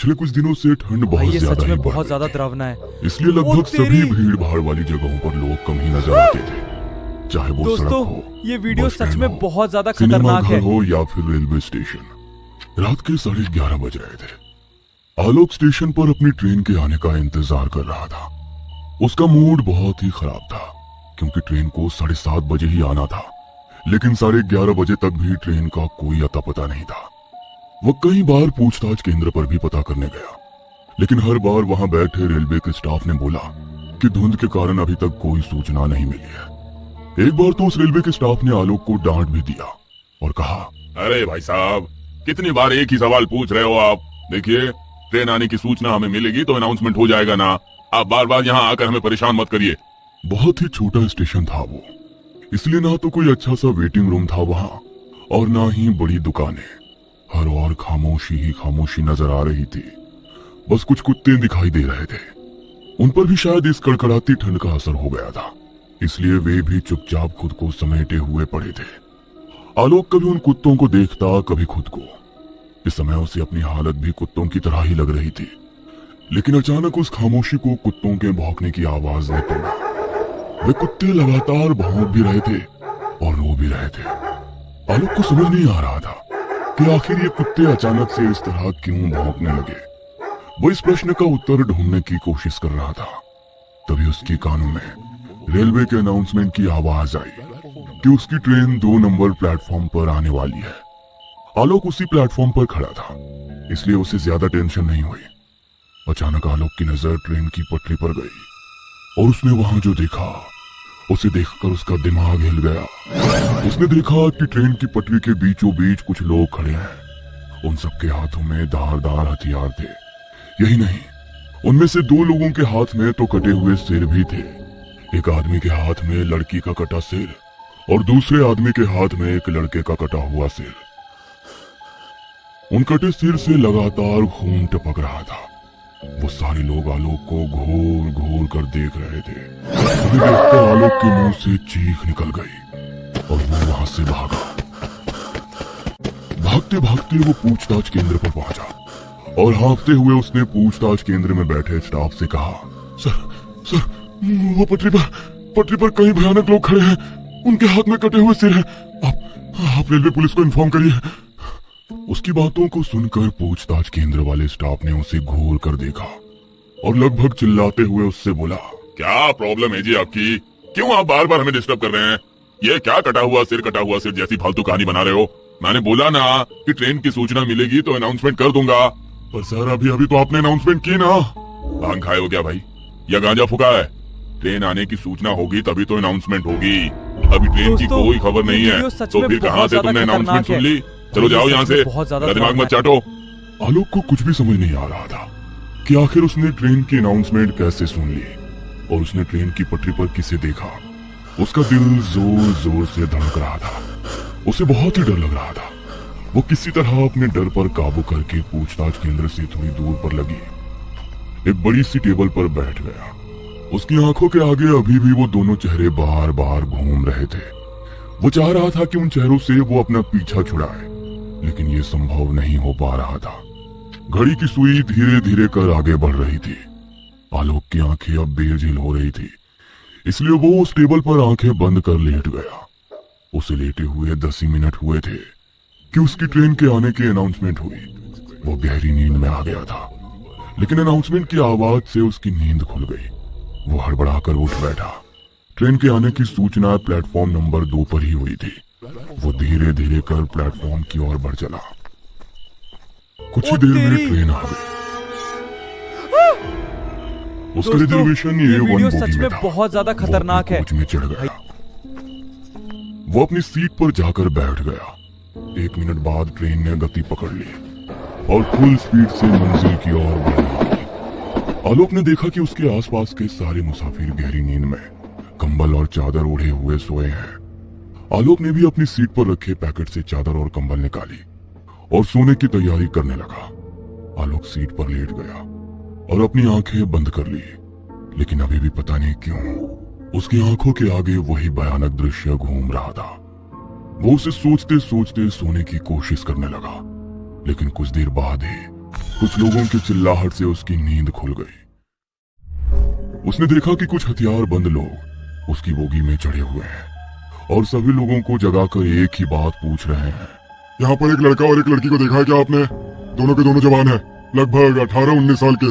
पिछले कुछ दिनों से ठंड भाई बहुत ये ज्यादा सच ही में बढ़ बहुत गई ज्यादा थी। डरावना है। इसलिए लगभग सभी भीड़ भाड़ वाली जगहों पर लोग कम ही नजर आते थे, चाहे वो सड़क दोस्तों हो, ये वीडियो बस सच स्टैंड में हो, बहुत ज्यादा सिनेमा खतरनाक घर है। हो या फिर रेलवे स्टेशन। रात के 11:30 बज रहे थे। आलोक स्टेशन पर अपनी ट्रेन के आने का इंतजार कर रहा था। उसका मूड बहुत ही खराब था क्योंकि ट्रेन को 7:30 बजे ही आना था, लेकिन 11:30 बजे तक भी ट्रेन का कोई अता पता नहीं था। वह कई बार पूछताछ केंद्र पर भी पता करने गया, लेकिन हर बार वहां बैठे रेलवे के स्टाफ ने बोला कि धुंध के कारण अभी तक कोई सूचना नहीं मिली है। एक बार तो उस रेलवे के स्टाफ ने आलोक को डांट भी दिया और कहा, अरे भाई साहब, कितनी बार एक ही सवाल पूछ रहे हो आप? देखिए, ट्रेन आने की सूचना हमें मिलेगी तो अनाउंसमेंट हो जाएगा ना, आप बार बार यहाँ आकर हमें परेशान मत करिए। बहुत ही छोटा स्टेशन था वो, इसलिए ना तो कोई अच्छा सा वेटिंग रूम था वहां और ना ही बड़ी दुकानें। हर और खामोशी ही खामोशी नजर आ रही थी। बस कुछ कुत्ते दिखाई दे रहे थे। उन पर भी शायद इस कड़कड़ाती ठंड का असर हो गया था, इसलिए वे भी चुपचाप खुद को समेटे हुए पड़े थे। आलोक कभी उन कुत्तों को देखता, कभी खुद को। इस समय उसे अपनी हालत भी कुत्तों की तरह ही लग रही थी, लेकिन अचानक उस खामोशी को कुत्तों के भौंकने की आवाज ने तोड़ा। वे कुत्ते लगातार भौंक भी रहे थे और रो भी रहे थे। आलोक को समझ नहीं आ रहा था कि आखिर ये कुत्ते अचानक से इस तरह क्यों भौंकने लगे। वो इस प्रश्न का उत्तर ढूंढने की कोशिश कर रहा था। तभी उसके कानों में रेलवे के अनाउंसमेंट की आवाज आई कि उसकी ट्रेन 2 नंबर प्लेटफॉर्म पर आने वाली है। आलोक उसी प्लेटफॉर्म पर खड़ा था, इसलिए उसे ज्यादा टेंशन नहीं हुई। अचानक आलोक की नजर ट्रेन की पटरी पर गई और उसने वहां जो देखा, उसे देखकर उसका दिमाग हिल गया। उसने देखा कि ट्रेन की पटरी के बीचों बीच कुछ लोग खड़े हैं। उन सबके हाथों में धारदार हथियार थे। यही नहीं, उनमें से 2 लोगों के हाथ में तो कटे हुए सिर भी थे। एक आदमी के हाथ में लड़की का कटा सिर और दूसरे आदमी के हाथ में एक लड़के का कटा हुआ सिर। उन कटे सिर से लगातार खून टपक रहा था। वो सारे लोग आलोक को घूर घूर कर देख रहे थे। उन्हें देखकर आलोक के मुंह से चीख निकल गई और वो वहां से भागा। भागते भागते वो पूछताछ केंद्र पर पहुंचा और हाँफते हुए उसने पूछताछ केंद्र में बैठे स्टाफ से कहा, सर, वो पटरी पर कई भयानक लोग खड़े हैं। उनके हाथ में कटे हुए सिर हैं। आप रेलवे पुलिस को इन्फॉर्म करिए। उसकी बातों को सुनकर पूछताछ केंद्र वाले स्टाफ ने उसे घूर कर देखा और लगभग चिल्लाते हुए उससे बोला, क्या प्रॉब्लम है जी आपकी? क्यों आप बार बार हमें डिस्टर्ब कर रहे हैं? ये क्या कटा हुआ सिर जैसी फालतू कहानी बना रहे हो? मैंने बोला ना कि ट्रेन की सूचना मिलेगी तो अनाउंसमेंट कर दूंगा। पर सर अभी तो आपने अनाउंसमेंट की ना। भांग खाए हो क्या भाई, या गांजा फूका है? ट्रेन आने की सूचना होगी तभी तो अनाउंसमेंट होगी। अभी ट्रेन की कोई खबर नहीं है तो फिर कहाँ से तुमने अनाउंसमेंट सुन ली? चलो जाओ यहाँ से, दिमाग मत चाटो। आलोक को कुछ भी समझ नहीं आ रहा था कि आखिर उसने ट्रेन की अनाउंसमेंट कैसे सुन ली और उसने ट्रेन की पटरी पर किसे देखा। उसका दिल जोर जोर से धड़क रहा था। उसे बहुत ही डर लग रहा था। वो किसी तरह अपने डर पर काबू करके पूछताछ केंद्र से थोड़ी दूर पर लगी एक बड़ी सी टेबल पर बैठ गया। उसकी आंखों के आगे अभी भी वो दोनों चेहरे बार बार घूम रहे थे। वो चाह रहा था कि उन चेहरों से वो अपना पीछा छुड़ाए, लेकिन ये संभव नहीं हो पा रहा था। घड़ी की सुई धीरे धीरे कर आगे बढ़ रही थी। आलोक की आंखें अब बेझिल हो रही थी, इसलिए वो उस टेबल पर आंखें बंद कर लेट गया। उसे लेटे हुए 10 ही मिनट हुए थे कि उसकी ट्रेन के आने की अनाउंसमेंट हुई। वो गहरी नींद में आ गया था, लेकिन अनाउंसमेंट की आवाज से उसकी नींद खुल गई। वो हड़बड़ाकर उठ बैठा। ट्रेन के आने की सूचना प्लेटफॉर्म नंबर 2 पर ही हुई थी। वो धीरे धीरे कर प्लेटफॉर्म की ओर बढ़ चला। कुछ ही देर में ट्रेन आ गई। उसका रिजर्वेशन ये 1 बोगी सच में था। बहुत ज्यादा खतरनाक है। कोच में चढ़ गया। वो अपनी सीट पर जाकर बैठ गया। 1 मिनट बाद ट्रेन ने गति पकड़ ली और फुल स्पीड से मंजिल की ओर बढ़ने लगी। आलोक ने देखा कि उसके आसपास के सारे मुसाफिर गहरी नींद में कंबल और चादर ओढ़े हुए सोए हैं। आलोक ने भी अपनी सीट पर रखे पैकेट से चादर और कंबल निकाली और सोने की तैयारी करने लगा। आलोक सीट पर लेट गया और अपनी आंखें बंद कर ली, लेकिन अभी भी पता नहीं क्यों उसकी आंखों के आगे वही भयानक दृश्य घूम रहा था। वो उसे सोचते सोचते सोने की कोशिश करने लगा, लेकिन कुछ देर बाद ही कुछ लोगों की चिल्लाहट से उसकी नींद खुल गई। उसने देखा कि कुछ हथियार बंद लोग उसकी बोगी में चढ़े हुए हैं और सभी लोगों को जगाकर एक ही बात पूछ रहे हैं। यहाँ पर एक लड़का और एक लड़की को देखा है क्या आपने? दोनों के दोनों जवान है, लगभग 18-19 साल के।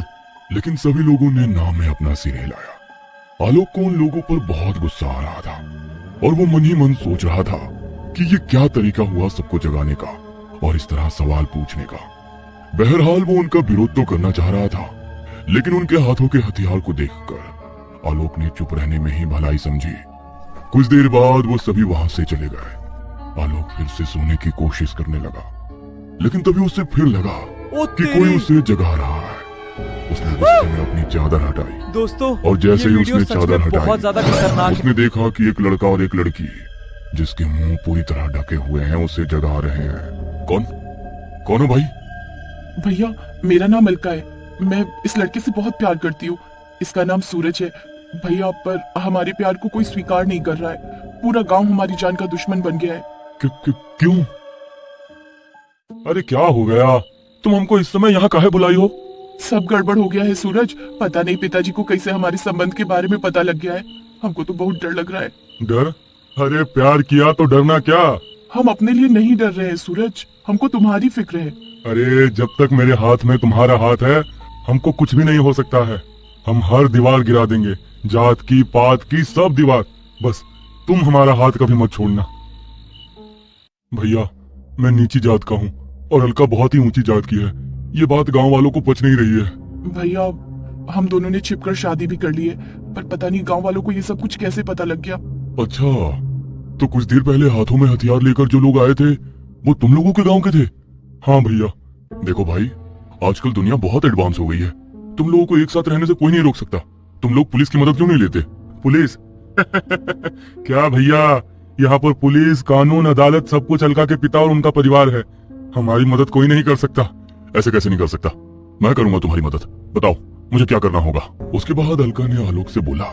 लेकिन सभी लोगों ने ना में अपना सिर हिलाया। आलोक को उन लोगों पर बहुत गुस्सा आ रहा था और वो मन ही मन सोच रहा था कि ये क्या तरीका हुआ सबको जगाने का और इस तरह सवाल पूछने का। बहरहाल वो उनका विरोध तो करना चाह रहा था, लेकिन उनके हाथों के हथियार को देखकर आलोक ने चुप रहने में ही भलाई समझी। कुछ देर बाद वो सभी वहां से चले गए। आलोक फिर से सोने की कोशिश करने लगा, लेकिन तभी उसे फिर लगा कि कोई उसे जगा रहा है। उसने गुस्से में अपनी चादर हटाई दोस्तों, और जैसे ही उसने चादर बहुत हटाई ज्यादा खतरनाक उसने देखा कि एक लड़का और एक लड़की जिसके मुंह पूरी तरह ढके हुए हैं उसे जगा रहे हैं। कौन हो भाई? भैया, मेरा नाम अलका है। मैं इस लड़के से बहुत प्यार करती हूँ। इसका नाम सूरज है। भैया, पर हमारे प्यार को कोई स्वीकार नहीं कर रहा है। पूरा गांव हमारी जान का दुश्मन बन गया है। क्यों? अरे क्या हो गया? तुम हमको इस समय यहाँ काहे बुलाई हो? सब गड़बड़ हो गया है सूरज। पता नहीं पिताजी को कैसे हमारे संबंध के बारे में पता लग गया है। हमको तो बहुत डर लग रहा है। डर? अरे प्यार किया तो डरना क्या? हम अपने लिए नहीं डर रहे हैं सूरज, हमको तुम्हारी फिक्र है। अरे जब तक मेरे हाथ में तुम्हारा हाथ है हमको कुछ भी नहीं हो सकता है। हम हर दीवार गिरा देंगे, जात की, पात की, सब दीवार। बस तुम हमारा हाथ कभी मत छोड़ना। भैया, मैं नीची जात का हूँ और अलका बहुत ही ऊंची जात की है। ये बात गांव वालों को पच नहीं रही है। भैया, हम दोनों ने छिपकर शादी भी कर ली है, पर पता नहीं गांव वालों को ये सब कुछ कैसे पता लग गया। अच्छा, तो कुछ देर पहले हाथों में हथियार लेकर जो लोग आए थे वो तुम लोगों के गांव के थे? हाँ भैया। देखो भाई, आजकल दुनिया बहुत एडवांस हो गई है। तुम लोगों को एक साथ रहने से कोई नहीं रोक सकता। तुम लोग पुलिस की मदद क्यों नहीं लेते? पुलिस? क्या भैया, यहाँ पर पुलिस, कानून, अदालत सब कुछ अलका के पिता और उनका परिवार है। हमारी मदद कोई नहीं कर सकता। ऐसे कैसे नहीं कर सकता? मैं करूंगा तुम्हारी मदद। बताओ मुझे क्या करना होगा? उसके बाद अलका ने आलोक से बोला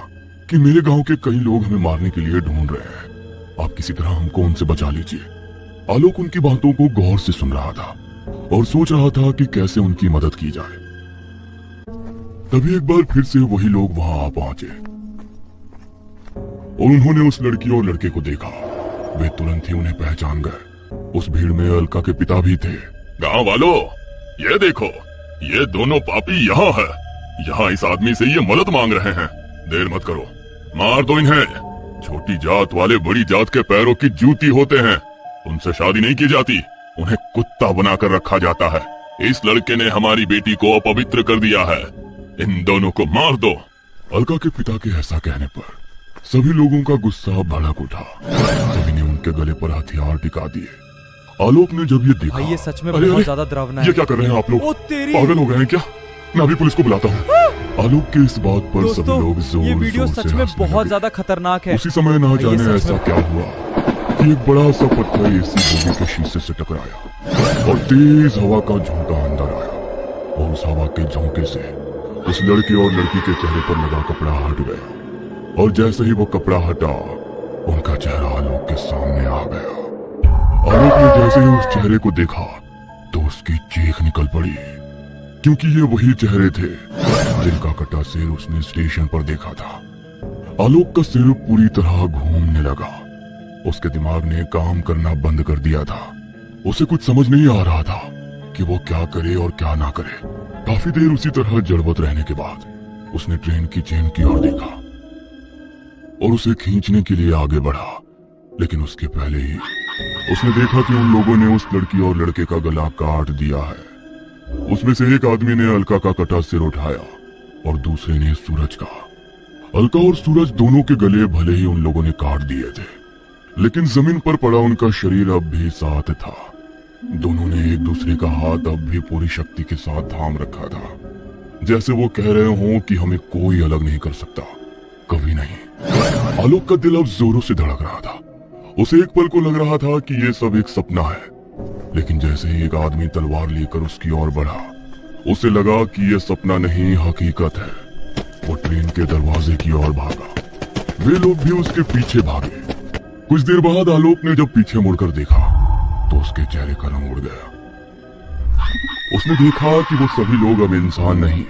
कि मेरे गांव के कई लोग हमें मारने के लिए ढूंढ रहे हैं। आप किसी तरह हमको उनसे बचा लीजिए। आलोक उनकी बातों को गौर से सुन रहा था और सोच रहा था कि कैसे उनकी मदद की जाए। तभी एक बार फिर से वही लोग वहां आ पहुंचे और उन्होंने उस लड़की और लड़के को देखा। वे तुरंत ही उन्हें पहचान गए। उस भीड़ में अलका के पिता भी थे। गांव वालों, ये देखो, ये दोनों पापी यहाँ है। यहाँ इस आदमी से ये मदद मांग रहे हैं। देर मत करो, मार दो इन्हें। छोटी जात वाले बड़ी जात के पैरों की जूती होते हैं। उनसे शादी नहीं की जाती, उन्हें कुत्ता बनाकर रखा जाता है। इस लड़के ने हमारी बेटी को अपवित्र कर दिया है। इन दोनों को मार दो। अलका के पिता के ऐसा कहने पर सभी लोगों का गुस्सा भड़क उठा। सभी ने उनके गले पर हथियार टिका दिए। आलोक ने जब ये देखा, भाई ये सच में अरे बहुत ज्यादा डरावना है। ये क्या कर रहे हैं आप लोग? ओ तेरी! पागल हो गए हैं क्या? मैं अभी पुलिस को बुलाता हूँ। आलोक के इस बात पर सभी दोस्तों, लोग जोर ये वीडियो जोर से सच में हंसने बहुत लगे। ज्यादा खतरनाक है। उसी समय ना भाई, ये जाने सच ऐसा में- क्या हुआ कि एक बड़ा सा पत्थर एसी बोगी के शीशे से टकराया और तेज हवा का झोंका अंदर आया और उस हवा के झोंके से उस लड़के और लड़की के चेहरे पर लगा कपड़ा हट गया और जैसे ही वो कपड़ा हटा उनका चेहरा आलोक के सामने आ गया। आलोक ने जैसे ही उस चेहरे को देखा तो उसकी चीख निकल पड़ी, क्योंकि ये वही चेहरे थे जिनका कटा सिर उसने स्टेशन पर देखा था। आलोक का सिर पूरी तरह घूमने लगा। उसके दिमाग ने काम करना बंद कर दिया था। उसे कुछ समझ नहीं आ रहा था कि वो क्या करे और क्या ना करे। काफी देर उसी तरह जड़बत रहने के बाद उसने ट्रेन की चेन की ओर देखा और उसे खींचने के लिए आगे बढ़ा, लेकिन उसके पहले ही उसने देखा कि उन लोगों ने उस लड़की और लड़के का गला काट दिया है। उसमें से एक आदमी ने अलका का कटा सिर उठाया और दूसरे ने सूरज का। अलका और सूरज दोनों के गले भले ही उन लोगों ने काट दिए थे, लेकिन जमीन पर पड़ा उनका शरीर अब भी साथ था। दोनों ने एक दूसरे का हाथ अब भी पूरी शक्ति के साथ थाम रखा था, जैसे वो कह रहे हों कि हमें कोई अलग नहीं कर सकता, कभी नहीं। आलोक का दिल अब जोरों से धड़क रहा था। उसे एक पल को लग रहा था कि ये सब एक सपना है, लेकिन जैसे ही एक आदमी तलवार लेकर उसकी ओर बढ़ा, उसे लगा कि ये सपना नहीं, हकीकत है। वो ट्रेन के दरवाजे की ओर भागा। वे लोग भी उसके पीछे भागे। कुछ देर बाद आलोक ने जब पीछे मुड़कर देखा तो उसके चेहरे का रंग उड़ गया। उसने देखा कि वो सभी लोग अब इंसान नहीं